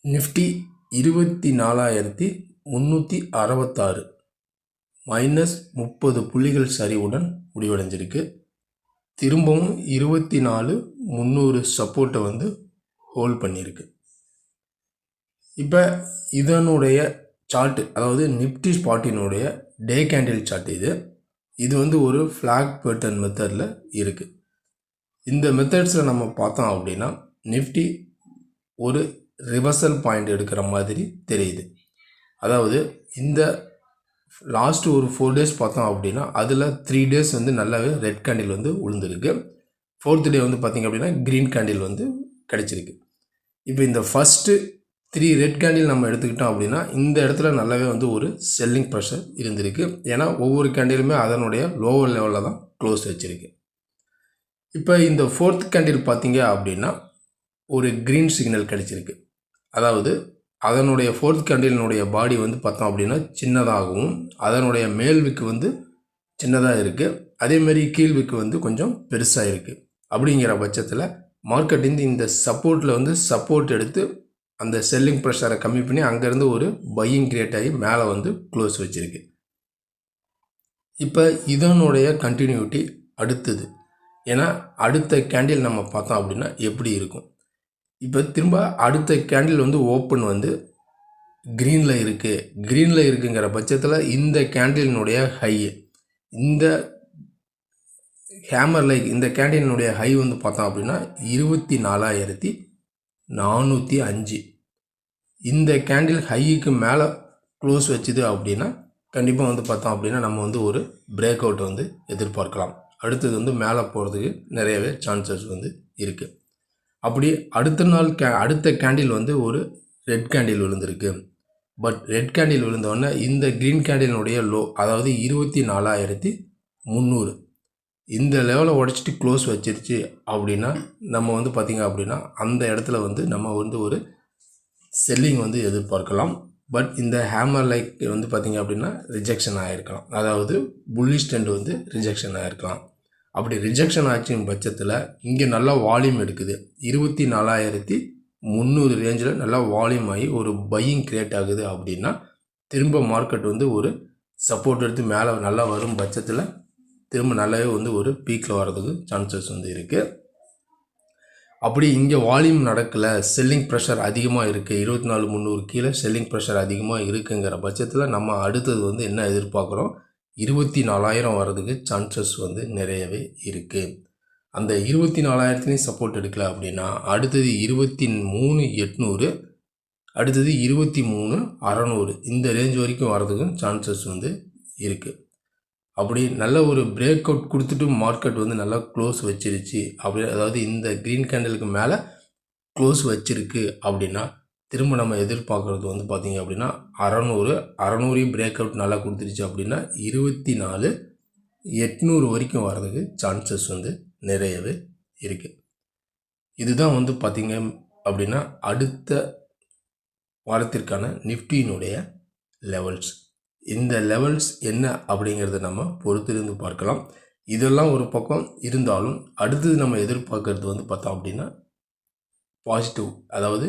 Nifty 24,366 -30 புள்ளிகள் சரிவுடன் முடிவடைஞ்சிருக்கு. திரும்பவும் 24,300 சப்போர்ட்டை ஹோல்ட் பண்ணியிருக்கு. இப்போ இதனுடைய சார்ட்டு, அதாவது நிஃப்டி ஸ்பாட்டினுடைய டே கேண்டில் சார்ட் இது ஒரு ஃப்ளாக் பேட்டர்ன் மெத்தடில் இருக்குது. இந்த மெத்தட்ஸில் நம்ம பார்த்தோம் அப்படின்னா நிஃப்டி ஒரு ரிவர்சல் பாயிண்ட் எடுக்கிற மாதிரி தெரியுது. அதாவது இந்த லாஸ்ட் ஒரு 4 days பார்த்தோம் அப்படின்னா அதில் 3 days நல்லாவே ரெட் கேண்டில் விழுந்திருக்கு. 4th day பார்த்திங்க அப்படின்னா க்ரீன் கேண்டில் கிடச்சிருக்கு. இப்போ இந்த ஃபஸ்ட்டு 3 ரெட் கேண்டில் நம்ம எடுத்துக்கிட்டோம் அப்படின்னா இந்த இடத்துல நல்லாவே ஒரு செல்லிங் ப்ரெஷர் இருந்திருக்கு. ஏன்னா ஒவ்வொரு கேண்டிலுமே அதனுடைய லோவர் லெவலில் தான் க்ளோஸ் வச்சுருக்கு. இப்போ இந்த 4th கேண்டில் பார்த்திங்க அப்படின்னா ஒரு க்ரீன் சிக்னல் கிடச்சிருக்கு. அதாவது அதனுடைய 4th கேண்டிலினுடைய பாடி பார்த்தோம் அப்படின்னா சின்னதாகவும் அதனுடைய மேல்விக்கு சின்னதாக இருக்குது. அதேமாதிரி கீழ்விக்கு கொஞ்சம் பெருசாக இருக்குது. அப்படிங்கிற பட்சத்தில் மார்க்கெட் இந்த சப்போர்ட்டில் சப்போர்ட் எடுத்து அந்த செல்லிங் ப்ரெஷரை கம்மி பண்ணி அங்கேருந்து ஒரு பையிங் கிரியேட் ஆகி மேலே க்ளோஸ் வச்சுருக்கு. இப்போ இதனுடைய கண்டினியூட்டி அடுத்தது. ஏன்னா அடுத்த கேண்டில் நம்ம பார்த்தோம் அப்படின்னா எப்படி இருக்கும். இப்போ திரும்ப அடுத்த கேண்டில் ஓப்பன் க்ரீனில் இருக்குது. க்ரீனில் இருக்குங்கிற பட்சத்தில் இந்த கேண்டிலினுடைய ஹை, இந்த ஹேமர் லைக் இந்த கேண்டிலினுடைய ஹை பார்த்தோம் அப்படின்னா 24,405. இந்த கேண்டில் ஹைக்கு மேலே க்ளோஸ் வச்சுது அப்படின்னா கண்டிப்பாக பார்த்தோம் அப்படின்னா நம்ம ஒரு பிரேக் அவுட் எதிர்பார்க்கலாம். அடுத்தது மேலே போகிறதுக்கு நிறையவே சான்சஸ் இருக்குது. அப்படி அடுத்த நாள் அடுத்த கேண்டில் ஒரு ரெட் கேண்டில் விழுந்திருக்கு. பட் ரெட் கேண்டில் விழுந்தோடனே இந்த க்ரீன் கேண்டிலினுடைய லோ, அதாவது 24,300 இந்த லெவலை உடச்சிட்டு க்ளோஸ் வச்சிருச்சு அப்படின்னா நம்ம பார்த்திங்க அப்படின்னா அந்த இடத்துல நம்ம ஒரு செல்லிங் எதிர்பார்க்கலாம். பட் இந்த ஹேமர் லைக் பார்த்திங்க அப்படின்னா ரிஜெக்ஷன் ஆகிருக்கலாம். அதாவது புல்லிஷ் ட்ரெண்ட் ரிஜெக்ஷன் ஆகிருக்கலாம். அப்படி ரிஜெக்ஷன் ஆச்சுன்னு பட்சத்தில் இங்கே நல்லா வால்யூம் எடுக்குது. 24,300 ரேஞ்சில் நல்லா வால்யூம் ஆகி ஒரு பையிங் கிரியேட் ஆகுது அப்படின்னா திரும்ப மார்க்கெட் ஒரு சப்போர்ட் எடுத்து மேலே நல்லா வரும் பட்சத்தில் திரும்ப நல்லாவே ஒரு பீக்கில் வர்றதுக்கு சான்சஸ் இருக்குது. அப்படி இங்கே வால்யூம் நடக்கலை, செல்லிங் ப்ரெஷர் அதிகமாக இருக்குது, 24,300 கீழே செல்லிங் ப்ரெஷர் அதிகமாக இருக்குங்கிற பட்சத்தில் நம்ம அடுத்தது என்ன எதிர்பார்க்குறோம், 24,000 வர்றதுக்கு சான்சஸ் நிறையவே இருக்குது. அந்த 24,000 சப்போர்ட் எடுக்கல அப்படின்னா அடுத்தது 23,800, அடுத்தது 23,600 இந்த ரேஞ்ச் வரைக்கும் வர்றதுக்கும் சான்சஸ் இருக்குது. அப்படி நல்ல ஒரு பிரேக் அவுட் கொடுத்துட்டு மார்க்கெட் நல்லா க்ளோஸ் வச்சிருச்சு அப்படி, அதாவது இந்த க்ரீன் கேண்டலுக்கு மேலே க்ளோஸ் வச்சிருக்கு அப்படின்னா திரும்ப நம்ம எதிர்பார்க்குறது பார்த்திங்க அப்படின்னா 600 பிரேக் அவுட் நல்லா கொடுத்துருச்சு அப்படின்னா 24,800 வரைக்கும் வர்றதுக்கு சான்சஸ் நிறையவே இருக்குது. இதுதான் பார்த்திங்க அப்படின்னா அடுத்த வாரத்திற்கான நிஃப்டியினுடைய லெவல்ஸ். இந்த லெவல்ஸ் என்ன அப்படிங்கிறத நம்ம பொறுத்திருந்து பார்க்கலாம். இதெல்லாம் ஒரு பக்கம் இருந்தாலும் அடுத்தது நம்ம எதிர்பார்க்கறது பார்த்தோம் அப்படின்னா பாசிட்டிவ், அதாவது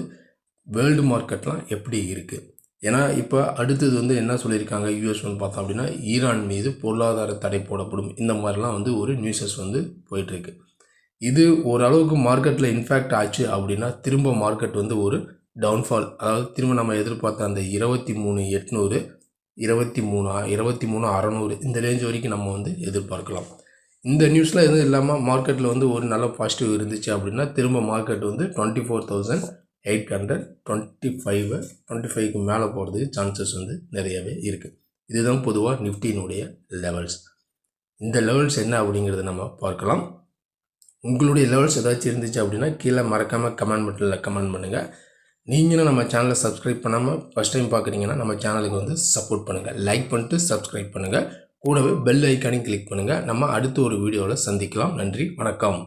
வேர்ல்டு மார்க்கெட்லாம் எப்படி இருக்குது. ஏன்னா இப்போ அடுத்தது என்ன சொல்லியிருக்காங்க, யூஎஸ் பார்த்தோம் அப்படின்னா ஈரான் மீது பொருளாதார தடை போடப்படும், இந்த மாதிரிலாம் ஒரு நியூஸஸ் போயிட்டுருக்கு. இது ஓரளவுக்கு மார்க்கெட்டில் இன்ஃபேக்ட் ஆச்சு அப்படின்னா திரும்ப மார்க்கெட் ஒரு டவுன்ஃபால், அதாவது திரும்ப நம்ம எதிர்பார்த்த அந்த 23,800, 23,600 இந்த ரேஞ்ச் வரைக்கும் நம்ம எதிர்பார்க்கலாம். இந்த நியூஸில் எதுவும் இல்லாமல் மார்க்கெட்டில் ஒரு நல்ல பாசிட்டிவ் இருந்துச்சு அப்படின்னா திரும்ப மார்க்கெட் 24,800, 25க்கு மேலே போகிறதுக்கு சான்சஸ் நிறையவே இருக்குது. இதுதான் பொதுவாக நிஃப்டியினுடைய லெவல்ஸ். இந்த லெவல்ஸ் என்ன அப்படிங்கிறத நம்ம பார்க்கலாம். உங்களுடைய லெவல்ஸ் ஏதாச்சும் இருந்துச்சு அப்படின்னா கீழே மறக்காமல் கமெண்ட் பட்டனில் கமெண்ட் பண்ணுங்கள். நீங்களும் நம்ம சேனலை சப்ஸ்கிரைப் பண்ணாமல் ஃபஸ்ட் டைம் பார்க்குறீங்கன்னா நம்ம சேனலுக்கு சப்போர்ட் பண்ணுங்கள். லைக் பண்ணிட்டு சப்ஸ்கிரைப் பண்ணுங்கள். கூடவே பெல் ஐக்கானையும் கிளிக் பண்ணுங்கள். நம்ம அடுத்த ஒரு வீடியோவில் சந்திக்கலாம். நன்றி, வணக்கம்.